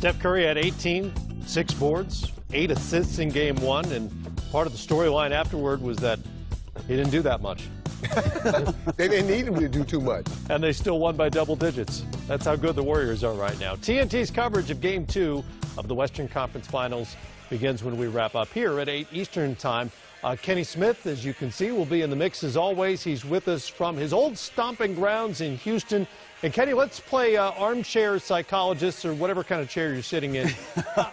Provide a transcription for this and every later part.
Steph Curry had 18, 6 boards, 8 assists in game 1, and part of the storyline afterward was that he didn't do that much. They didn't need him to do too much. And they still won by double digits. That's how good the Warriors are right now. TNT's coverage of Game 2 of the Western Conference Finals begins when we wrap up here at 8 Eastern Time. Kenny Smith, as you can see, will be in the mix as always. He's with us from his old stomping grounds in Houston. And Kenny, let's play armchair psychologist or whatever kind of chair you're sitting in.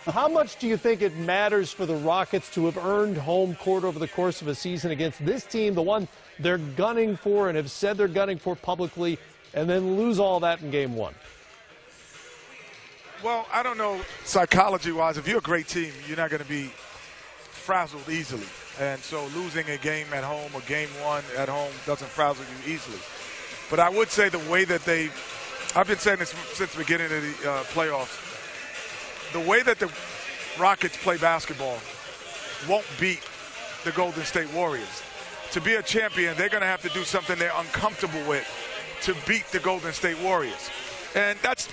How much do you think it matters for the Rockets to have earned home court over the course of a season against this team, the one they're gunning for and have said they're gunning for publicly, and then lose all that in Game 1? Well, I don't know, psychology-wise, if you're a great team, you're not going to be frazzled easily. And so losing a game at home or Game 1 at home doesn't frazzle you easily. But I would say the way that I've been saying this since the beginning of the playoffs, the way that the Rockets play basketball won't beat the Golden State Warriors. To be a champion, they're going to have to do something they're uncomfortable with to beat the Golden State Warriors. And that's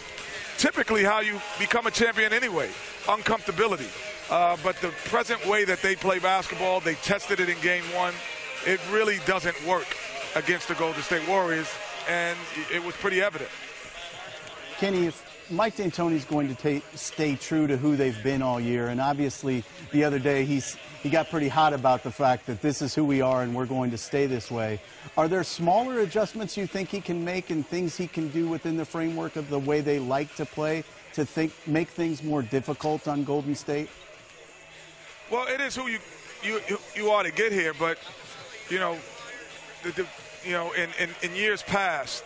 typically how you become a champion anyway, uncomfortability. But the present way that they play basketball, they tested it in Game 1, it really doesn't work against the Golden State Warriors, and it was pretty evident. Kenny, if Mike D'Antoni's going to stay true to who they've been all year, and obviously the other day he got pretty hot about the fact that this is who we are and we're going to stay this way. Are there smaller adjustments you think he can make and things he can do within the framework of the way they like to play to make things more difficult on Golden State? Well, it is who you are to get here, but you know, in years past,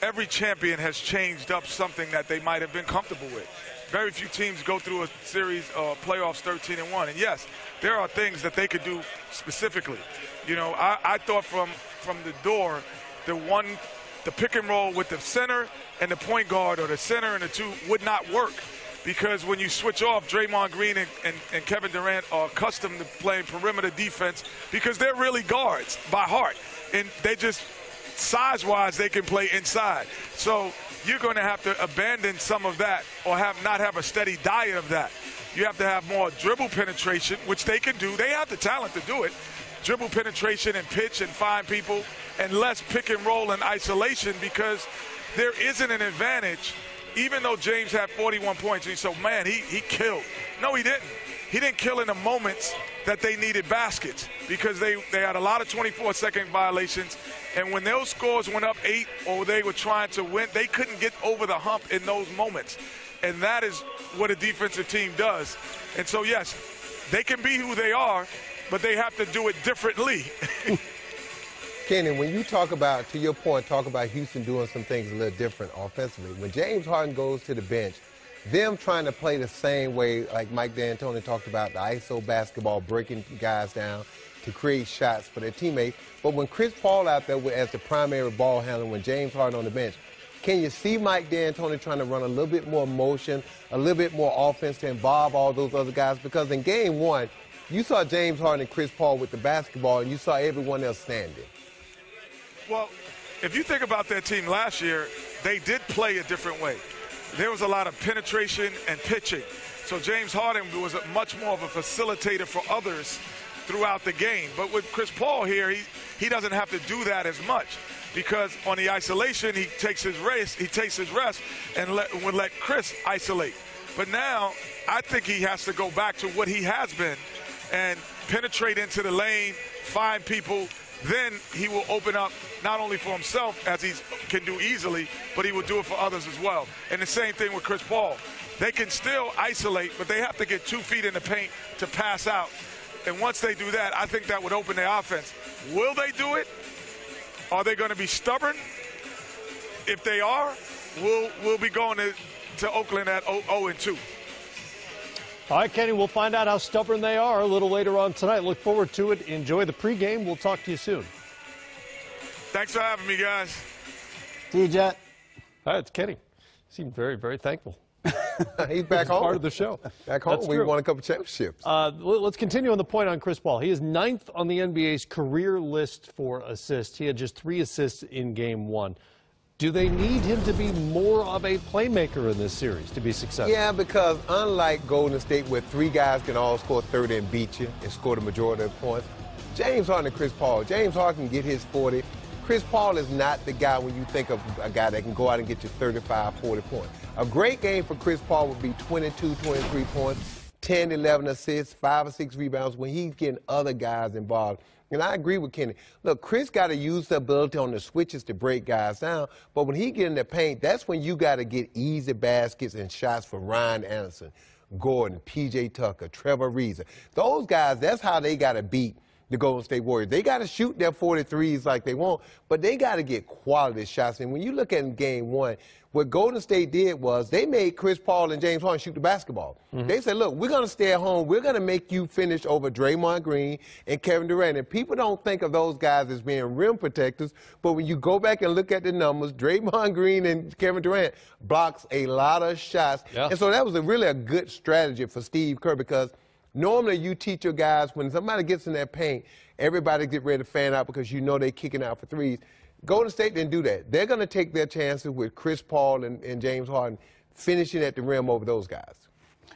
every champion has changed up something that they might have been comfortable with. Very few teams go through a series of playoffs 13-1, and yes, there are things that they could do specifically. You know, I thought from the door, the pick and roll with the center and the point guard, or the center and the two, would not work. Because when you switch off, Draymond Green and Kevin Durant are accustomed to playing perimeter defense because they're really guards by heart. And they just, size-wise, they can play inside. So you're going to have to abandon some of that or not have a steady diet of that. You have to have more dribble penetration, which they can do. They have the talent to do it. Dribble penetration and pitch and find people, and less pick and roll and isolation, because there isn't an advantage. Even though James had 41 points, and so, man, he killed. No, he didn't. He didn't kill in the moments that they needed baskets, because they had a lot of 24-second violations. And when those scores went up 8 or they were trying to win, they couldn't get over the hump in those moments. And that is what a defensive team does. And so, yes, they can be who they are, but they have to do it differently. Kenny, when you talk about, to your point, talk about Houston doing some things a little different offensively, when James Harden goes to the bench, them trying to play the same way like Mike D'Antoni talked about, the ISO basketball, breaking guys down to create shots for their teammates. But when Chris Paul out there as the primary ball handler, when James Harden on the bench, can you see Mike D'Antoni trying to run a little bit more motion, a little bit more offense to involve all those other guys? Because in Game 1, you saw James Harden and Chris Paul with the basketball, and you saw everyone else standing. Well, if you think about that team last year, they did play a different way. There was a lot of penetration and pitching. So James Harden was much more of a facilitator for others throughout the game. But with Chris Paul here, he doesn't have to do that as much, because on the isolation, he takes his rest and would let Chris isolate. But now I think he has to go back to what he has been and penetrate into the lane, find people. Then he will open up not only for himself, as he can do easily, but he will do it for others as well. And the same thing with Chris Paul. They can still isolate, but they have to get 2 feet in the paint to pass out. And once they do that, I think that would open their offense. Will they do it? Are they going to be stubborn? If they are, we'll be going to Oakland at 0-2. All right, Kenny, we'll find out how stubborn they are a little later on tonight. Look forward to it. Enjoy the pregame. We'll talk to you soon. Thanks for having me, guys. See you, Jet. All right, it's Kenny. He seemed very, very thankful. He's back home. Part of the show. Back home. We won a couple championships. Let's continue on the point on Chris Paul. He is 9th on the NBA's career list for assists. He had just 3 assists in Game 1. Do they need him to be more of a playmaker in this series to be successful? Yeah, because unlike Golden State, where 3 guys can all score 30 and beat you and score the majority of the points, James Harden and Chris Paul. James Harden can get his 40. Chris Paul is not the guy when you think of a guy that can go out and get you 35, 40 points. A great game for Chris Paul would be 22, 23 points, 10, 11 assists, 5 or 6 rebounds when he's getting other guys involved. And I agree with Kenny. Look, Chris got to use the ability on the switches to break guys down, but when he get in the paint, that's when you got to get easy baskets and shots for Ryan Anderson, Gordon, P.J. Tucker, Trevor Ariza. Those guys, that's how they got to beat the Golden State Warriors. They got to shoot their 43s like they want, but they got to get quality shots. And when you look at game 1, what Golden State did was they made Chris Paul and James Harden shoot the basketball. They said, look, we're going to stay at home. We're going to make you finish over Draymond Green and Kevin Durant. And people don't think of those guys as being rim protectors, but when you go back and look at the numbers, Draymond Green and Kevin Durant blocks a lot of shots. Yeah. And so that was really a good strategy for Steve Kerr, because normally you teach your guys when somebody gets in that paint, everybody get ready to fan out because you know they're kicking out for threes. Golden State didn't do that. They're going to take their chances with Chris Paul and James Harden finishing at the rim over those guys.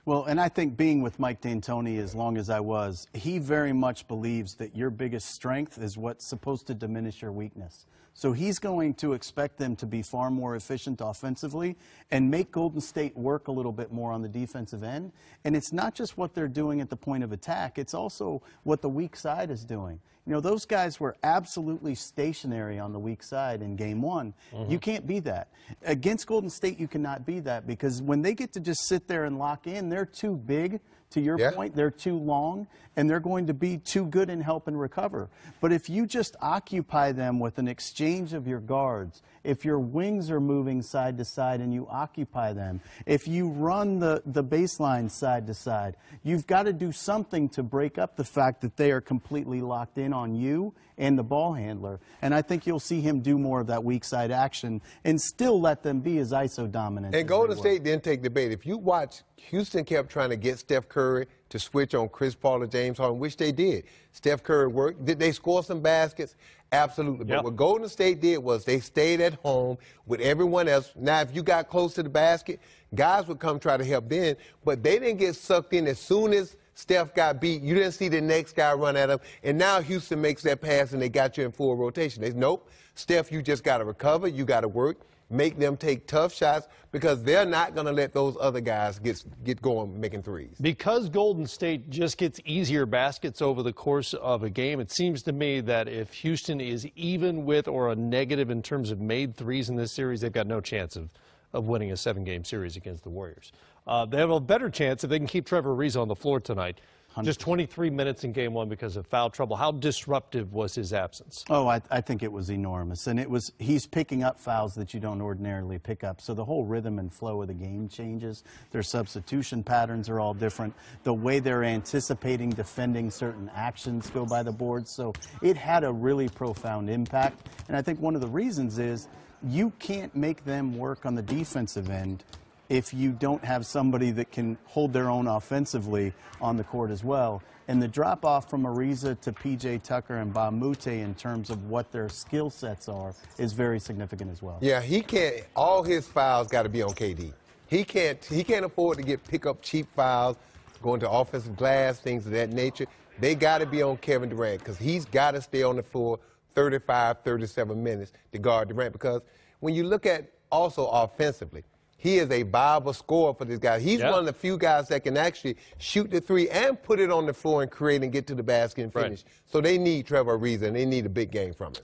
Well, and I think being with Mike D'Antoni as long as I was, he very much believes that your biggest strength is what's supposed to diminish your weakness. So he's going to expect them to be far more efficient offensively and make Golden State work a little bit more on the defensive end. And it's not just what they're doing at the point of attack, it's also what the weak side is doing. You know, those guys were absolutely stationary on the weak side in game 1. You can't be that. Against Golden State, you cannot be that, because when they get to just sit there and lock in, they're too big. To your point, they're too long, and they're going to be too good in help and recover. But if you just occupy them with an exchange of your guards, if your wings are moving side to side and you occupy them, if you run the baseline side to side, you've got to do something to break up the fact that they are completely locked in on you and the ball handler. And I think you'll see him do more of that weak side action and still let them be as ISO dominant. And Golden State didn't take the bait. If you watch, Houston kept trying to get Steph Curry to switch on Chris Paul and James Harden, which they did. Steph Curry worked. Did they score some baskets? Absolutely. But what Golden State did was they stayed at home with everyone else. Now, if you got close to the basket, guys would come try to help then, but they didn't get sucked in as soon as Steph got beat. You didn't see the next guy run at him, and now Houston makes that pass and they got you in full rotation. They nope, Steph, you just got to recover. You got to work. Make them take tough shots, because they're not going to let those other guys get going making threes. Because Golden State just gets easier baskets over the course of a game, it seems to me that if Houston is even with or a negative in terms of made threes in this series, they've got no chance of winning a 7-game series against the Warriors. They have a better chance if they can keep Trevor Ariza on the floor tonight. 100%. Just 23 minutes in game 1 because of foul trouble. How disruptive was his absence? Oh, I think it was enormous. And he's picking up fouls that you don't ordinarily pick up. So the whole rhythm and flow of the game changes. Their substitution patterns are all different. The way they're anticipating defending certain actions go by the board. So it had a really profound impact. And I think one of the reasons is you can't make them work on the defensive end if you don't have somebody that can hold their own offensively on the court as well. And the drop-off from Ariza to P.J. Tucker and Bamute in terms of what their skill sets are is very significant as well. Yeah, he can't. All his fouls got to be on KD. He can't afford to pick up cheap fouls, going to offensive glass, things of that nature. They got to be on Kevin Durant, because he's got to stay on the floor 35, 37 minutes to guard Durant, because when you look at also offensively, he is a viable scorer for this guy. He's one of the few guys that can actually shoot the three and put it on the floor and create and get to the basket and finish. So they need Trevor Ariza, and they need a big game from him.